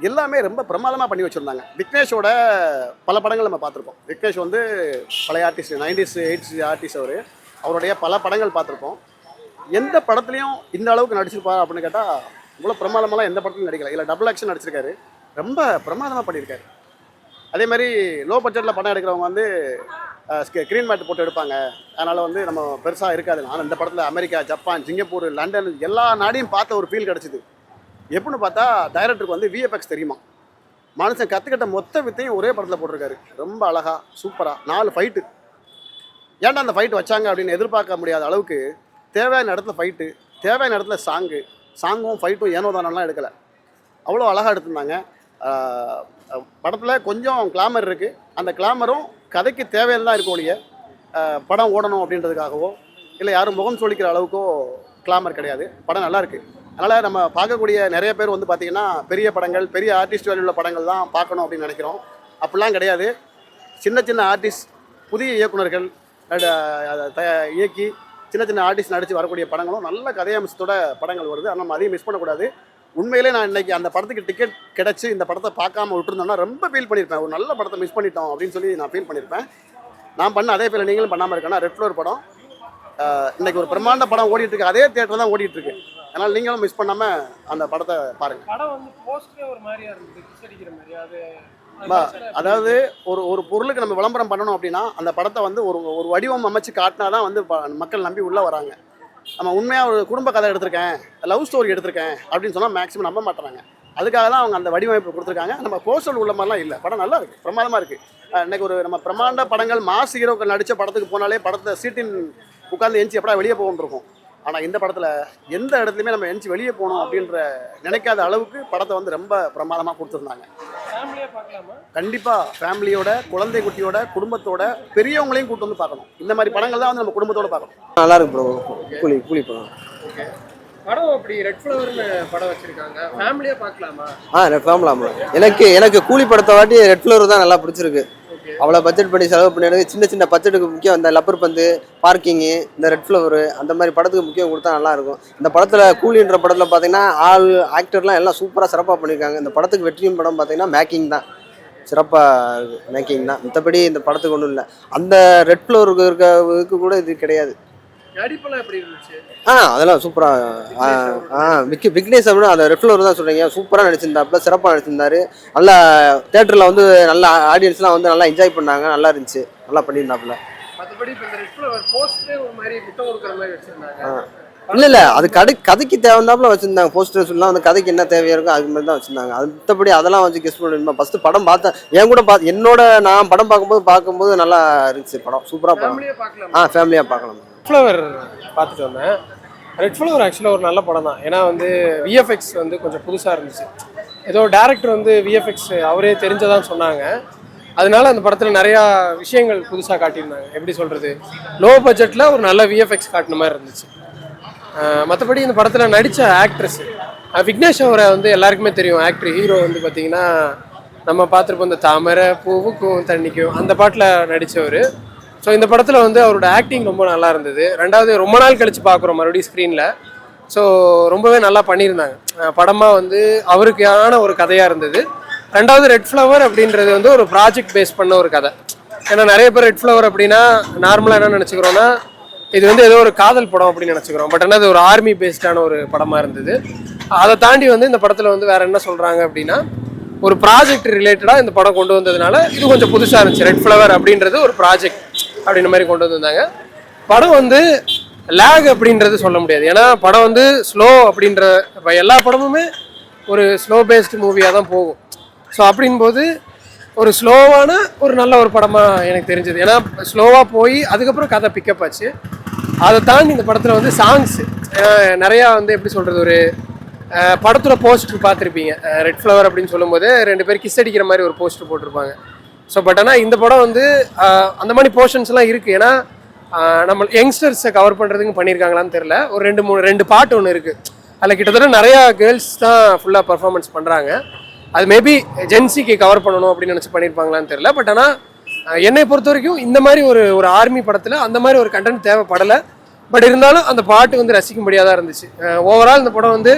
எல்லாமே ரொம்ப பிரமாதமாக பண்ணி வச்சுருந்தாங்க. விக்னேஷோட பல படங்கள் நம்ம பார்த்துருப்போம். விக்னேஷ் வந்து பழைய ஆர்டிஸ்ட், 90s 80s ஆர்டிஸ்ட். அவருடைய பல படங்கள் பார்த்துருப்போம். எந்த படத்துலையும் இந்த அளவுக்கு நடிச்சிருப்பா அப்படின்னு கேட்டால் இவ்வளோ பிரமாதமெல்லாம் எந்த படத்துலையும் நடிக்கல. இல்லை டபுள் ஆக்ஷன் நடிச்சிருக்காரு, ரொம்ப பிரமாதமாக பண்ணியிருக்காரு. அதே மாதிரி லோ பட்ஜெட்டில் படம் எடுக்கிறவங்க வந்து ஸ்க்ரீன் மேட் போட்டு எடுப்பாங்க, அதனால் வந்து நம்ம பெருசாக இருக்காது. ஆனால் இந்த படத்தில் அமெரிக்கா, ஜப்பான், சிங்கப்பூர், லண்டன் எல்லா நாடையும் பார்த்த ஒரு ஃபீல் கிடச்சிது. எப்படின்னு பார்த்தா டைரக்டருக்கு வந்து விஎஃப்எக்ஸ் தெரியுமா, மனுஷன் கற்றுக்கிட்ட மொத்த வித்தையும் ஒரே படத்தில் போட்டிருக்காரு. ரொம்ப அழகாக சூப்பராக 4 ஃபைட்டு. ஏன்டா அந்த ஃபைட் வச்சாங்க அப்படின்னு எதிர்பார்க்க முடியாத அளவுக்கு தேவையான இடத்துல ஃபைட்டு, தேவையான இடத்துல சாங்கும் ஃபைட்டும் ஏனோ தானெல்லாம் எடுக்கலை, அவ்வளோ அழகாக எடுத்திருந்தாங்க. படத்தில் கொஞ்சம் கிளாமர் இருக்குது, அந்த கிளாமரும் கதைக்கு தேவையான தான் இருக்கும் ஒழிய படம் ஓடணும் அப்படின்றதுக்காகவோ இல்லை யாரும் முகம் சொல்லிக்கிற அளவுக்கோ கிளாமர் கிடையாது. படம் நல்லாயிருக்கு. அதனால் நம்ம பார்க்கக்கூடிய நிறைய பேர் வந்து பார்த்திங்கன்னா பெரிய படங்கள், பெரிய ஆர்டிஸ்ட் வேல்யூ உள்ள படங்கள் தான் பார்க்கணும் அப்படின்னு நினைக்கிறோம். அப்படிலாம் கிடையாது. சின்ன சின்ன ஆர்டிஸ்ட், புதிய இயக்குநர்கள் இயக்கி சின்ன சின்ன ஆர்டிஸ்ட் நடித்து வரக்கூடிய படங்களும் நல்ல கதையம்சத்தோட படங்கள் வருது. ஆனால் நம்ம அதையும் மிஸ் பண்ணக்கூடாது. உண்மையிலே நான் இன்றைக்கி அந்த படத்துக்கு டிக்கெட் கிடச்சி இந்த படத்தை பார்க்காம விட்டுருந்தோம்னா ரொம்ப ஃபீல் பண்ணியிருப்பேன். ஒரு நல்ல படத்தை மிஸ் பண்ணிட்டோம் அப்படின்னு சொல்லி நான் ஃபீல் பண்ணியிருப்பேன். நான் பண்ண அதே ஃபீல் நீங்களும் பண்ணாமல் இருக்கேன்னா ரெட் ஃப்ளவர் படம் இன்றைக்கி ஒரு பிரம்மாண்ட படம் ஓடிட்டுருக்கு, அதே தியேட்டர் தான் ஓடிட்டுருக்கு. அதனால் நீங்களும் மிஸ் பண்ணாமல் அந்த படத்தை பாருங்கள். படம் வந்து போஸ்டரே ஒரு மாதிரியா இருந்தது, கிசடிக்கிற மாதிரி. அதாவது ஒரு பொருளுக்கு நம்ம விளம்பரம் பண்ணணும் அப்படின்னா அந்த படத்தை வந்து ஒரு வடிவம் அமைச்சு காட்டினா தான் வந்து மக்கள் நம்பி உள்ளே வராங்க. நம்ம உண்மையாக ஒரு குடும்ப கதை எடுத்திருக்கேன், லவ் ஸ்டோரி எடுத்திருக்கேன் அப்படின்னு சொன்னால் மேக்ஸிமம் நம்ப மாட்டாங்க. அதுக்காக தான் அவங்க அந்த வடிவமைப்பு கொடுத்துருக்காங்க. நம்ம போஸ்டர் உள்ள மாதிரிலாம் இல்லை. படம் நல்லா இருக்குது, பிரமாதமாக இருக்குது. இன்றைக்கி ஒரு நம்ம பிரமாண்ட படங்கள் மாஸ் ஹீரோக்கள் நடித்த படத்துக்கு போனாலே படத்தை சீட்டின் உட்காந்து எஞ்சி எப்படா வெளியே போகணுன்னு இருக்கும். ஆனால் இந்த படத்தில் எந்த இடத்துலையுமே நம்ம எஞ்சி வெளியே போகணும் அப்படின்ற நினைக்காத அளவுக்கு படத்தை வந்து ரொம்ப பிரமாதமாக கொடுத்துருந்தாங்க. கண்டிப்பாக ஃபேமிலியோட, குழந்தை குட்டியோட, குடும்பத்தோட, பெரியவங்களையும் கூட்டு வந்து பார்க்கணும். இந்த மாதிரி படங்கள் தான் வந்து நம்ம குடும்பத்தோட பார்க்கணும். நல்லா இருக்கு ப்ரோ. கூலி படம். படம் அப்படி ரெட் ஃப்ளவர்னு படம் வச்சிருக்காங்க, ஃபேமிலியா பார்க்கலாமா? ஃபேமிலியா. எனக்கு கூலி படத்தை வாட்டி ரெட் ஃப்ளவர் தான் நல்லா பிடிச்சிருக்கு. அவ்வளோ பட்ஜெட் பண்ணி செலவு பண்ணி சின்ன சின்ன பட்ஜெட்டுக்கு முக்கியம் இந்த லப்பர் பந்து, பார்க்கிங்கு, இந்த ரெட் ஃப்ளவரு அந்த மாதிரி படத்துக்கு முக்கியம் கொடுத்தா நல்லாயிருக்கும். இந்த படத்தில் கூலின்ற படத்தில் பார்த்தீங்கன்னா ஆக்டர்லாம் எல்லாம் சூப்பராக சிறப்பாக பண்ணியிருக்காங்க. இந்த படத்துக்கு வெற்றியும் படம் பார்த்தீங்கன்னா மேக்கிங் தான், சிறப்பாக இருக்குது. மேக்கிங் தான், மற்றபடி இந்த படத்துக்கு ஒன்றும் இல்லை. அந்த ரெட் ஃப்ளவருக்கு இருக்கிறதுக்கு கூட இது கிடையாது. அதெல்லாம் சூப்பராக விக்னேஷ் அப்படின்னு அந்த ரெட் ஃப்ளவர் தான் சொல்கிறீங்க, சூப்பராக நடிச்சிருந்தாப்புல, சிறப்பாக நடிச்சிருந்தாரு. நல்லா தேட்டரில் வந்து நல்லா ஆடியன்ஸ்லாம் வந்து நல்லா என்ஜாய் பண்ணாங்க, நல்லா இருந்துச்சு, நல்லா பண்ணியிருந்தாப்புல. இல்லை அது கதைக்கு தேவைந்தாப்புல வச்சுருந்தாங்க. போஸ்டர்ஸ் எல்லாம் வந்து கதைக்கு என்ன தேவையாக இருக்கோ அது மாதிரி தான் வச்சுருந்தாங்க. அது மற்றபடி அதெல்லாம் வச்சு கெஸ்ட் பண்ணி ஃபஸ்ட்டு படம் பார்த்தேன். என் கூட நான் படம் பார்க்கும்போது நல்லா இருந்துச்சு படம், சூப்பராக படம். ஃபேமிலியாக பார்க்கலாம். ரெட் ஃப்ளவர் பார்த்துட்டு வந்தேன். ரெட் ஃப்ளவர் ஆக்சுவலாக ஒரு நல்ல படம் தான். ஏன்னா வந்து விஎஃப்எக்ஸ் வந்து கொஞ்சம் புதுசாக இருந்துச்சு. ஏதோ டேரக்டர் வந்து விஎஃப்எக்ஸ் அவரே தெரிஞ்சதான் சொன்னாங்க. அதனால அந்த படத்தில் நிறையா விஷயங்கள் புதுசாக காட்டியிருந்தாங்க. எப்படி சொல்கிறது, லோ பட்ஜெட்டில் ஒரு நல்ல விஎஃப்எக்ஸ் காட்டின மாதிரி இருந்துச்சு. மற்றபடி இந்த படத்தில் நடித்த ஆக்ட்ரஸ் விக்னேஷ் அவரை வந்து எல்லாருக்குமே தெரியும். ஆக்டர் ஹீரோ வந்து பார்த்திங்கன்னா நம்ம பார்த்துருப்போம், இந்த தாமரை பூவுக்கும் தண்ணிக்கும் அந்த பாட்டில் நடித்தவர். ஸோ இந்த படத்தில் வந்து அவரோட ஆக்டிங் ரொம்ப நல்லா இருந்தது. ரெண்டாவது ரொம்ப நாள் கழித்து பார்க்குறோம் மறுபடியும் ஸ்க்ரீனில். ஸோ ரொம்பவே நல்லா பண்ணியிருந்தாங்க. படமாக வந்து அவருக்கான ஒரு கதையாக இருந்தது. ரெண்டாவது ரெட் ஃப்ளவர் அப்படின்றது வந்து ஒரு ப்ராஜெக்ட் பேஸ் பண்ண ஒரு கதை. ஏன்னா நிறைய பேர் ரெட் ஃப்ளவர் அப்படின்னா நார்மலாக என்ன நினச்சிக்கிறோன்னா இது வந்து ஏதோ ஒரு காதல் படம் அப்படின்னு நினச்சிக்கிறோம். பட் ஆனால் அது ஒரு ஆர்மி பேஸ்டான ஒரு படமாக இருந்தது. அதை தாண்டி வந்து இந்த படத்தில் வந்து வேறு என்ன சொல்கிறாங்க அப்படின்னா ஒரு ப்ராஜெக்ட் ரிலேட்டடாக இந்த படம் கொண்டு வந்ததுனால இது கொஞ்சம் புதுசாக இருந்துச்சு. ரெட் ஃப்ளவர் அப்படின்றது ஒரு ப்ராஜெக்ட் அப்படின்ற மாதிரி கொண்டு வந்திருந்தாங்க. படம் வந்து லேக் அப்படின்றது சொல்ல முடியாது. ஏன்னா படம் வந்து ஸ்லோ அப்படின்ற எல்லா படமுமே ஒரு ஸ்லோ பேஸ்டு மூவியாக தான் போகும். ஸோ அப்படின்போது ஒரு ஸ்லோவான ஒரு நல்ல ஒரு படமாக எனக்கு தெரிஞ்சது. ஏன்னா ஸ்லோவாக போய் அதுக்கப்புறம் கதை பிக்கப் ஆச்சு. அதை தாண்டி இந்த படத்தில் வந்து சாங்ஸு நிறையா வந்து எப்படி சொல்கிறது, ஒரு படத்தில் போஸ்டர் பார்த்துருப்பீங்க. ரெட் ஃப்ளவர் அப்படின்னு சொல்லும்போது 2 பேர் கிஸ் அடிக்கிற மாதிரி ஒரு போஸ்டர் போட்டிருப்பாங்க. ஸோ பட் ஆனால் இந்த படம் வந்து அந்த மாதிரி போர்ஷன்ஸ்லாம் இருக்குது. ஏன்னா நம்ம யங்ஸ்டர்ஸை கவர் பண்ணுறதுக்கு பண்ணியிருக்காங்களான்னு தெரில. ஒரு 2 பாட்டு ஒன்று இருக்குது. அதில் கிட்டத்தட்ட நிறையா கேர்ள்ஸ் தான் ஃபுல்லாக பர்ஃபார்மன்ஸ் பண்ணுறாங்க. அது மேபி ஜென்சிக்கு கவர் பண்ணணும் அப்படின்னு நினச்சி பண்ணியிருப்பாங்களான்னு தெரில. பட் ஆனால் என்னை பொறுத்த வரைக்கும் இந்த மாதிரி ஒரு ஆர்மி படத்தில் அந்த மாதிரி ஒரு கண்டென்ட் தேவைப்படலை. பட் இருந்தாலும் அந்த பாட்டு வந்து ரசிக்கும்படியாக தான் இருந்துச்சு. ஓவரால் இந்த படம் வந்து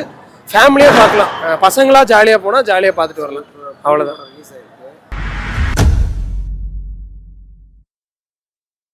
ஃபேமிலியாக பார்க்கலாம். பசங்களா ஜாலியாக போனால் ஜாலியாக பார்த்துட்டு வரலாம். அவ்வளோதான்.